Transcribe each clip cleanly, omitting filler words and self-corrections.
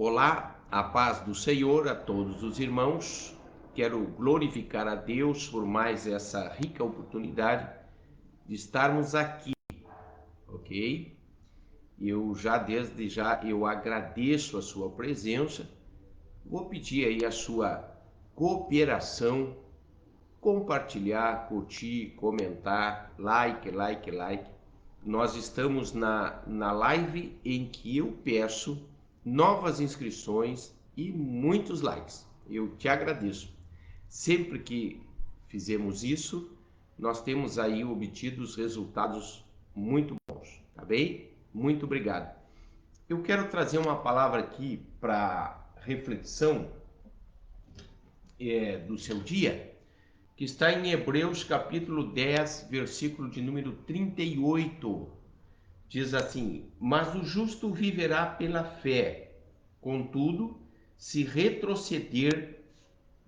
Olá, a paz do Senhor a todos os irmãos. Quero glorificar a Deus por mais essa rica oportunidade de estarmos aqui, ok? Desde já eu agradeço a sua presença. Vou pedir aí a sua cooperação, compartilhar, curtir, comentar, like. Nós estamos na live em que eu peço novas inscrições e muitos likes. Eu te agradeço. Sempre que fizemos isso, nós temos aí obtido resultados muito bons, tá bem? Muito obrigado. Eu quero trazer uma palavra aqui para reflexão do seu dia, que está em Hebreus capítulo 10, versículo de número 38. Diz assim: mas o justo viverá pela fé. Contudo, se retroceder,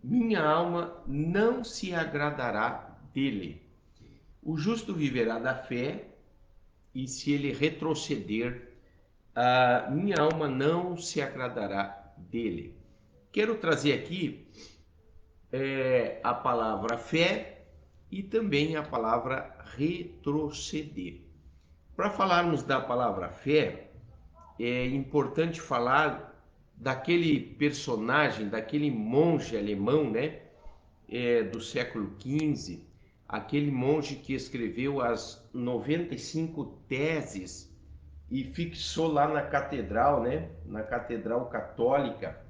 minha alma não se agradará dele. O justo viverá da fé, e se ele retroceder, a minha alma não se agradará dele. Quero trazer aqui a palavra fé e também a palavra retroceder. Para falarmos da palavra fé, é importante falar daquele personagem, daquele monge alemão, né, do século XV, aquele monge que escreveu as 95 teses e fixou lá na catedral, né, na catedral católica.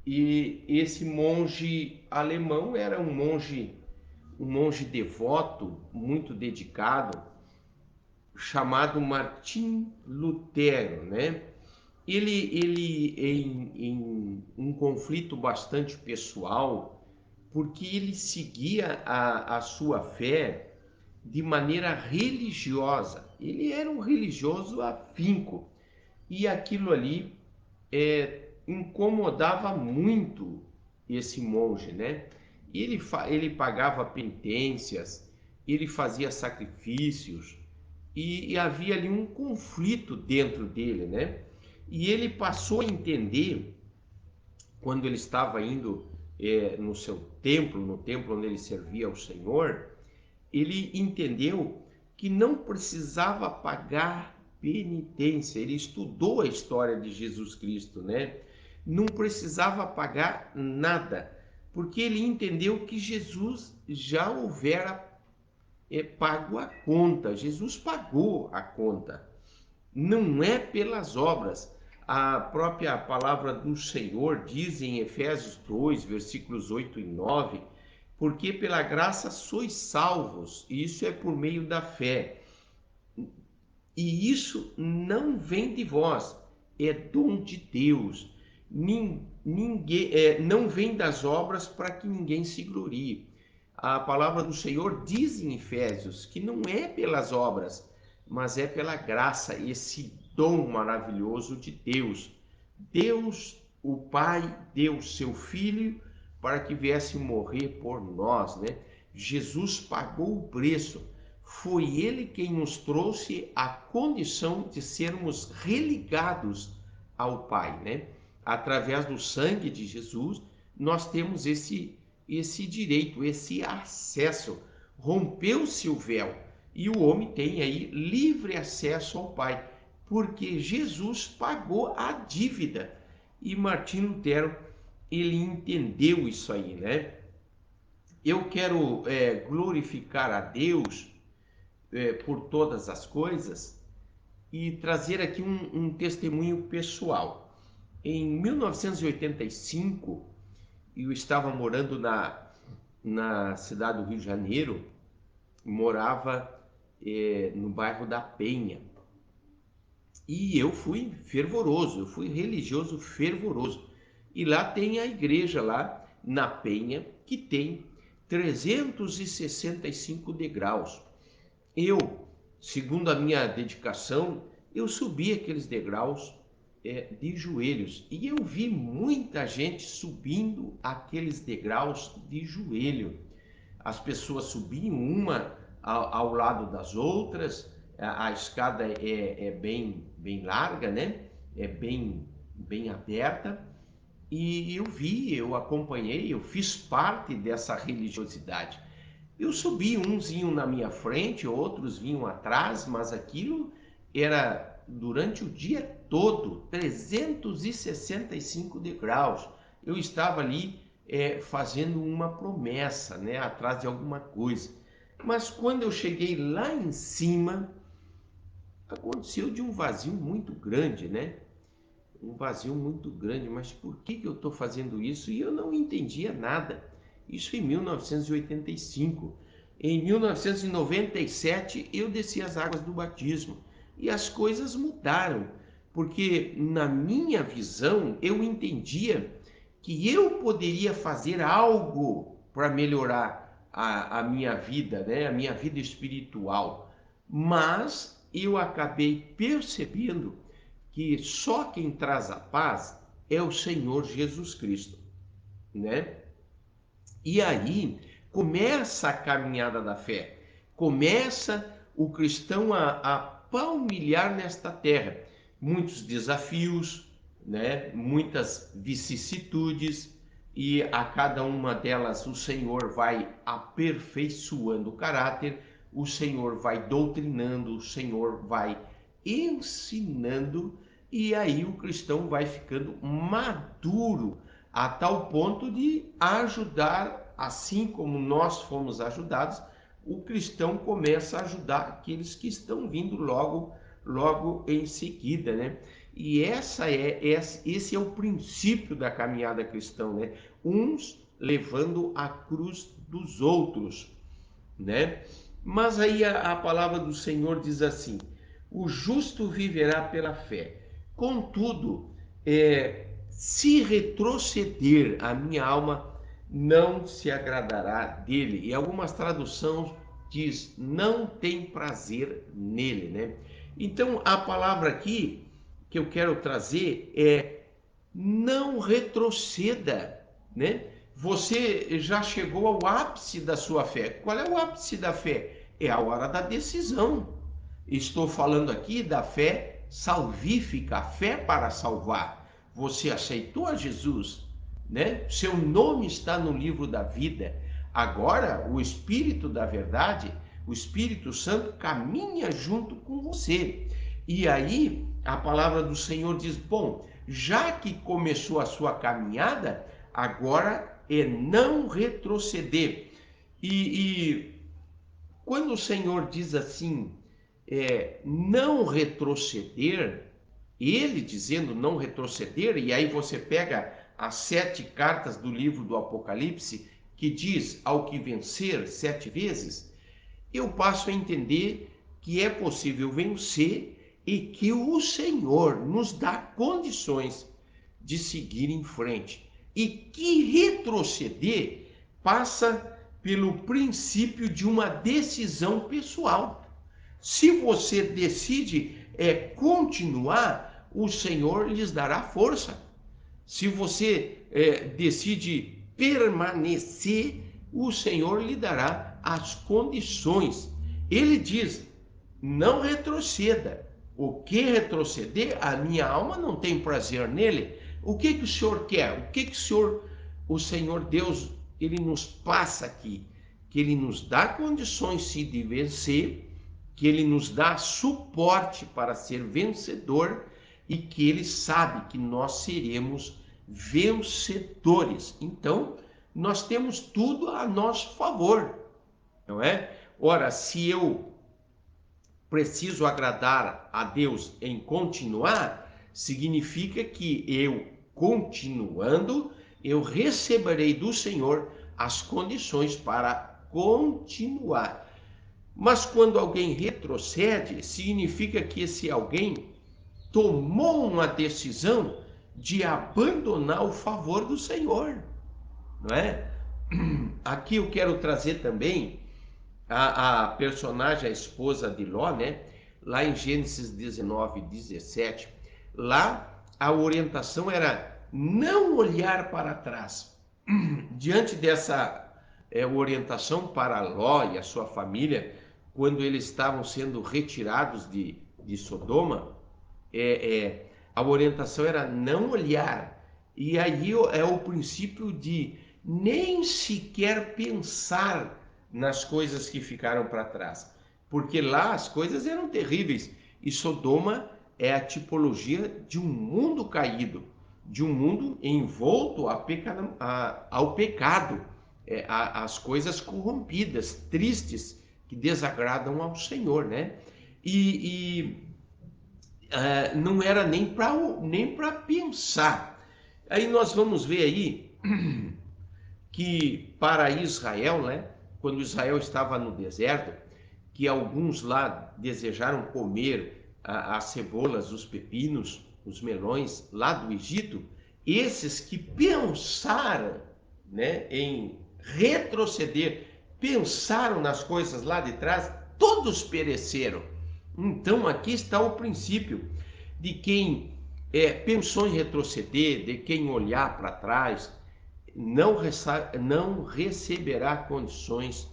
E esse monge alemão era um monge devoto, muito dedicado, chamado Martim Lutero, né? Ele em um conflito bastante pessoal, porque ele seguia a sua fé de maneira religiosa. Ele era um religioso afinco e aquilo ali incomodava muito esse monge, né? Ele pagava penitências, ele fazia sacrifícios e havia ali um conflito dentro dele, né? E ele passou a entender, quando ele estava indo no seu templo, no templo onde ele servia ao Senhor, ele entendeu que não precisava pagar penitência. Ele estudou a história de Jesus Cristo, né? Não precisava pagar nada, porque ele entendeu que Jesus já houvera pago a conta. Jesus pagou a conta. Não é pelas obras. A própria palavra do Senhor diz em Efésios 2, versículos 8 e 9, porque pela graça sois salvos, e isso é por meio da fé. E isso não vem de vós, é dom de Deus. Não vem das obras para que ninguém se glorie. A palavra do Senhor diz em Efésios que não é pelas obras, mas é pela graça, esse dom maravilhoso de Deus. Deus, o Pai, deu seu Filho para que viesse morrer por nós, né? Jesus pagou o preço. Foi ele quem nos trouxe a condição de sermos religados ao Pai, né? Através do sangue de Jesus, nós temos esse direito, esse acesso. Rompeu-se o véu e o homem tem aí livre acesso ao Pai, porque Jesus pagou a dívida. E Martim Lutero, ele entendeu isso aí, né? Eu quero glorificar a Deus por todas as coisas e trazer aqui um testemunho pessoal. Em 1985, eu estava morando na cidade do Rio de Janeiro, morava no bairro da Penha. E eu fui fervoroso, eu fui religioso fervoroso. E lá tem a igreja lá na Penha, que tem 365 degraus. Eu, segundo a minha dedicação, eu subi aqueles degraus de joelhos. E eu vi muita gente subindo aqueles degraus de joelho. As pessoas subiam uma ao lado das outras, a escada é bem larga, né? bem aberta, e eu acompanhei, eu fiz parte dessa religiosidade. Eu subi, uns iam na minha frente, outros vinham atrás, mas aquilo era durante o dia todo, 365 degraus. Eu estava ali fazendo uma promessa, né, atrás de alguma coisa. Mas quando eu cheguei lá em cima, aconteceu de um vazio muito grande, né? Um vazio muito grande, mas por que eu estou fazendo isso? E eu não entendia nada. Isso em 1985. Em 1997 eu desci as águas do batismo e as coisas mudaram, porque na minha visão eu entendia que eu poderia fazer algo para melhorar a minha vida, né? A minha vida espiritual. Mas eu acabei percebendo que só quem traz a paz é o Senhor Jesus Cristo, né? E aí começa a caminhada da fé, começa o cristão a palmilhar nesta terra, muitos desafios, né? Muitas vicissitudes, e a cada uma delas o Senhor vai aperfeiçoando o caráter, o Senhor vai doutrinando, o Senhor vai ensinando, e aí o cristão vai ficando maduro a tal ponto de ajudar, assim como nós fomos ajudados, o cristão começa a ajudar aqueles que estão vindo logo em seguida, né? E esse é o princípio da caminhada cristã, né? Uns levando a cruz dos outros, né? Mas aí a palavra do Senhor diz assim: o justo viverá pela fé. Contudo, se retroceder, a minha alma não se agradará dele. E algumas traduções diz: não tem prazer nele, né? Então a palavra aqui que eu quero trazer é: não retroceda, né? Você já chegou ao ápice da sua fé. Qual é o ápice da fé? É a hora da decisão. Estou falando aqui da fé salvífica, a fé para salvar. Você aceitou a Jesus, né? Seu nome está no livro da vida. Agora, o Espírito da verdade, o Espírito Santo, caminha junto com você. E aí, a palavra do Senhor diz: bom, já que começou a sua caminhada, agora é não retroceder. E quando o Senhor diz assim, não retroceder, ele dizendo não retroceder, e aí você pega as 7 cartas do livro do Apocalipse, que diz ao que vencer 7 vezes, eu passo a entender que é possível vencer e que o Senhor nos dá condições de seguir em frente. E que retroceder passa pelo princípio de uma decisão pessoal. Se você decide continuar, o Senhor lhes dará força. Se você decide permanecer, o Senhor lhe dará as condições. Ele diz: não retroceda. O que retroceder? A minha alma não tem prazer nele. O que o Senhor quer? O que o Senhor Deus, ele nos passa aqui? Que ele nos dá condições sim de vencer, que ele nos dá suporte para ser vencedor e que ele sabe que nós seremos vencedores. Então, nós temos tudo a nosso favor, não é? Ora, se eu preciso agradar a Deus em continuar, significa que eu, continuando, eu receberei do Senhor as condições para continuar. Mas quando alguém retrocede, significa que esse alguém tomou uma decisão de abandonar o favor do Senhor, não é? Aqui eu quero trazer também a personagem, a esposa de Ló, né? Lá em Gênesis 19, 17, lá a orientação era não olhar para trás. Diante dessa orientação para Ló e a sua família, quando eles estavam sendo retirados de Sodoma, A orientação era não olhar. E aí é o princípio de nem sequer pensar nas coisas que ficaram para trás, porque lá as coisas eram terríveis. E Sodoma é a tipologia de um mundo caído, de um mundo envolto ao pecado, as coisas corrompidas, tristes, que desagradam ao Senhor, né? E não era nem para pensar. Aí nós vamos ver aí que para Israel, né, quando Israel estava no deserto, que alguns lá desejaram comer as cebolas, os pepinos, os melões lá do Egito, esses que pensaram, né, em retroceder, pensaram nas coisas lá de trás, todos pereceram. Então aqui está o princípio de quem pensou em retroceder, de quem olhar para trás, não receberá condições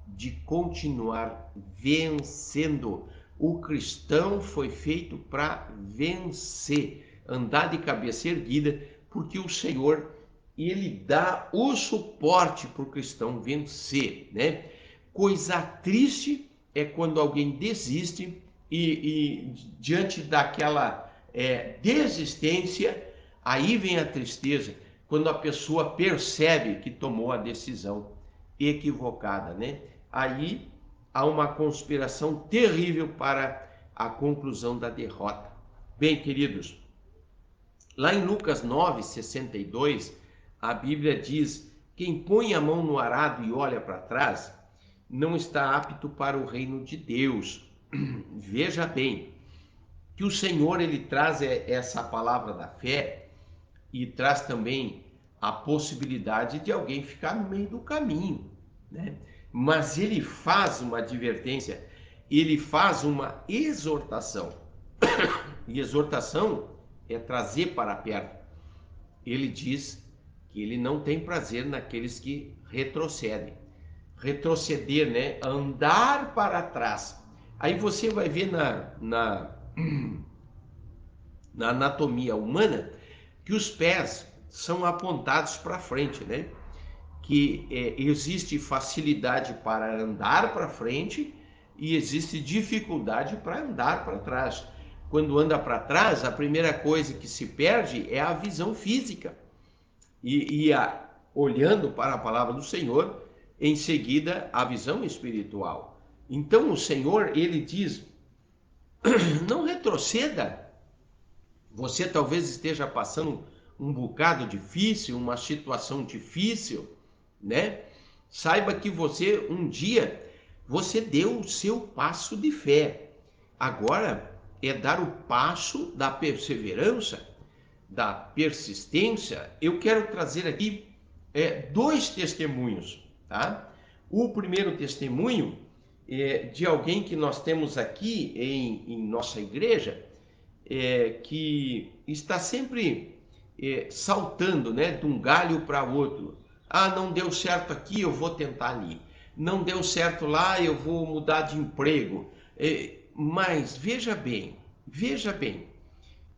de continuar vencendo. O cristão foi feito para vencer, andar de cabeça erguida, porque o Senhor, ele dá o suporte para o cristão vencer, né? Coisa triste é quando alguém desiste e diante daquela desistência, aí vem a tristeza, quando a pessoa percebe que tomou a decisão equivocada, né? Aí há uma conspiração terrível para a conclusão da derrota. Bem, queridos, lá em Lucas 9:62, a Bíblia diz: quem põe a mão no arado e olha para trás, não está apto para o reino de Deus. Veja bem, que o Senhor, ele traz essa palavra da fé e traz também a possibilidade de alguém ficar no meio do caminho, né? Mas ele faz uma advertência, ele faz uma exortação. E exortação é trazer para perto. Ele diz que ele não tem prazer naqueles que retrocedem. Retroceder, né? Andar para trás. Aí você vai ver na anatomia humana que os pés são apontados para frente, né? Que existe facilidade para andar para frente e existe dificuldade para andar para trás. Quando anda para trás, a primeira coisa que se perde é a visão física. Olhando para a palavra do Senhor, em seguida a visão espiritual. Então o Senhor, ele diz: não retroceda. Você talvez esteja passando um bocado difícil, uma situação difícil, né? Saiba que você um dia você deu o seu passo de fé. Agora é dar o passo da perseverança, da persistência. Eu quero trazer aqui dois testemunhos, tá? O primeiro testemunho é de alguém que nós temos aqui em nossa igreja, que está sempre saltando, né, de um galho para outro. Ah, não deu certo aqui, eu vou tentar ali. Não deu certo lá, eu vou mudar de emprego. Mas veja bem,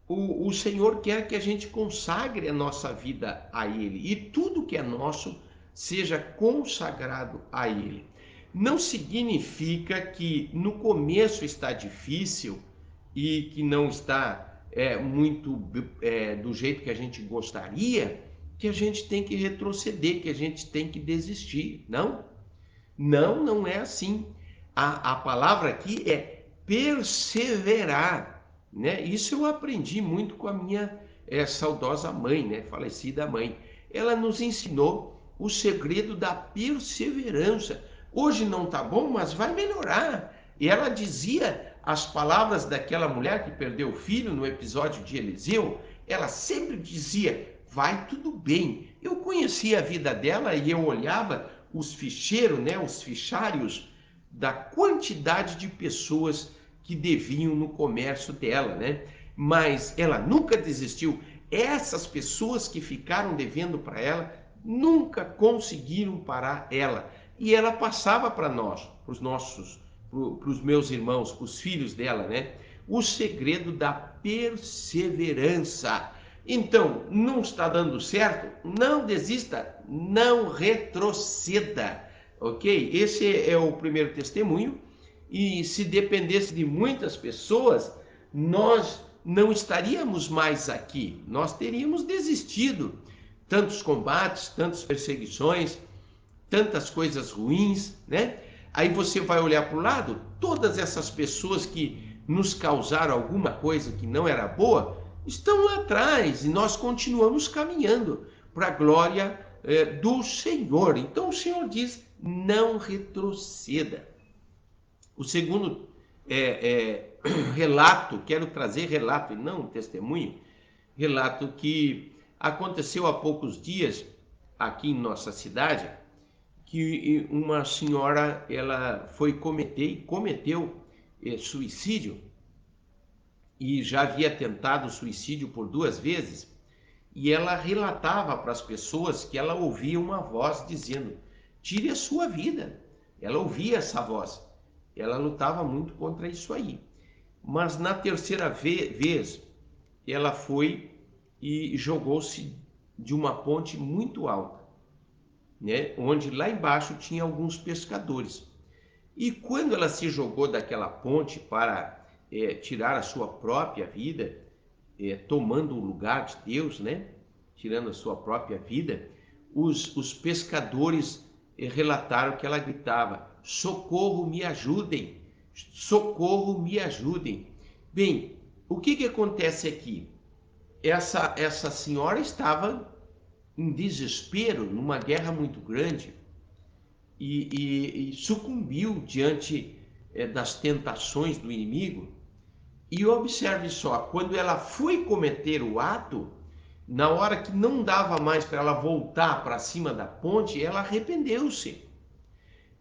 o Senhor quer que a gente consagre a nossa vida a Ele e tudo que é nosso seja consagrado a Ele. Não significa que no começo está difícil e que não está muito do jeito que a gente gostaria, que a gente tem que retroceder, que a gente tem que desistir. Não, não é assim. A palavra aqui é perseverar, né? Isso eu aprendi muito com a minha saudosa mãe, né? Falecida mãe. Ela nos ensinou o segredo da perseverança. Hoje não tá bom, mas vai melhorar. E ela dizia as palavras daquela mulher que perdeu o filho no episódio de Eliseu. Ela sempre dizia: vai tudo bem. Eu conhecia a vida dela e eu olhava os ficheiros, né? Os fichários da quantidade de pessoas que deviam no comércio dela, né? Mas ela nunca desistiu. Essas pessoas que ficaram devendo para ela nunca conseguiram parar ela. E ela passava para nós, para os meus irmãos, para os filhos dela, né? o segredo da perseverança. Então, não está dando certo? Não desista, não retroceda, ok? Esse é o primeiro testemunho, e se dependesse de muitas pessoas, nós não estaríamos mais aqui, nós teríamos desistido. Tantos combates, tantas perseguições, tantas coisas ruins, né? Aí você vai olhar para o lado, todas essas pessoas que nos causaram alguma coisa que não era boa, estão lá atrás e nós continuamos caminhando para a glória do Senhor. Então o Senhor diz, não retroceda. O segundo relato, quero trazer relato e não testemunho, relato que aconteceu há poucos dias aqui em nossa cidade, que uma senhora ela foi cometeu suicídio, e já havia tentado suicídio por 2 vezes, e ela relatava para as pessoas que ela ouvia uma voz dizendo, tire a sua vida. Ela ouvia essa voz, ela lutava muito contra isso aí. Mas na terceira vez, ela foi e jogou-se de uma ponte muito alta, né? Onde lá embaixo tinha alguns pescadores. E quando ela se jogou daquela ponte para tirar a sua própria vida, tomando o lugar de Deus, né? Tirando a sua própria vida, os pescadores relataram que ela gritava, socorro, me ajudem, socorro, me ajudem. Bem, o que acontece aqui? Essa senhora estava em desespero, numa guerra muito grande, e sucumbiu diante das tentações do inimigo. E observe só, quando ela foi cometer o ato, na hora que não dava mais para ela voltar para cima da ponte, ela arrependeu-se.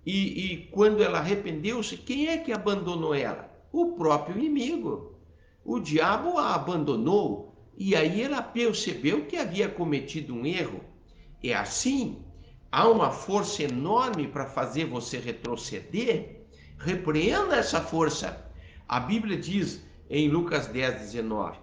E quando ela arrependeu-se, quem é que abandonou ela? O próprio inimigo. O diabo a abandonou, e aí ela percebeu que havia cometido um erro. É assim, há uma força enorme para fazer você retroceder. Repreenda essa força. A Bíblia diz em Lucas 10:19,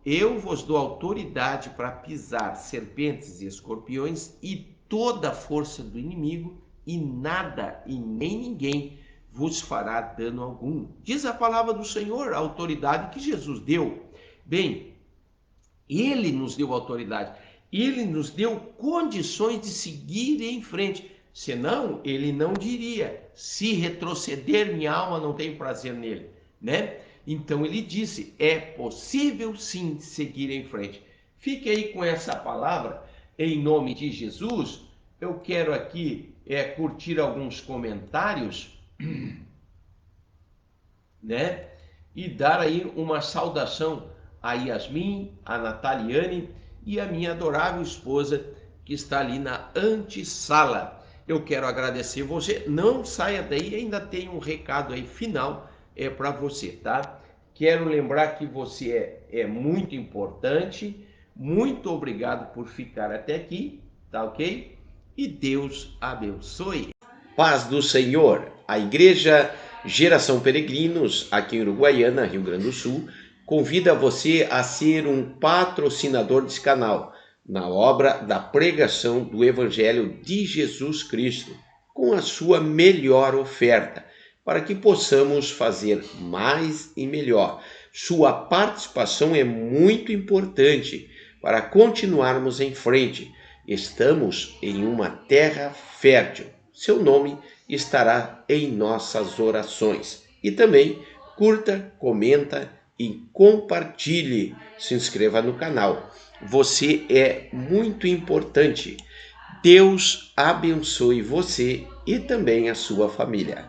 eu vos dou autoridade para pisar serpentes e escorpiões e toda a força do inimigo, e nada e nem ninguém vos fará dano algum. Diz a palavra do Senhor, a autoridade que Jesus deu. Bem, Ele nos deu autoridade, Ele nos deu condições de seguir em frente. Senão, Ele não diria, se retroceder minha alma não tem prazer nele, né? Então Ele disse, é possível sim seguir em frente. Fique aí com essa palavra, em nome de Jesus. Eu quero aqui curtir alguns comentários, né? E dar aí uma saudação a Yasmin, a Nataliane e a minha adorável esposa que está ali na antessala. Eu quero agradecer você. Não saia daí, ainda tem um recado aí final para você, tá? Quero lembrar que você é muito importante. Muito obrigado por ficar até aqui, tá ok? E Deus abençoe. Paz do Senhor. A Igreja Geração Peregrinos, aqui em Uruguaiana, Rio Grande do Sul, convida você a ser um patrocinador desse canal, na obra da pregação do Evangelho de Jesus Cristo, com a sua melhor oferta, para que possamos fazer mais e melhor. Sua participação é muito importante para continuarmos em frente. Estamos em uma terra fértil. Seu nome estará em nossas orações. E também curta, comenta e compartilhe. Se inscreva no canal. Você é muito importante. Deus abençoe você e também a sua família.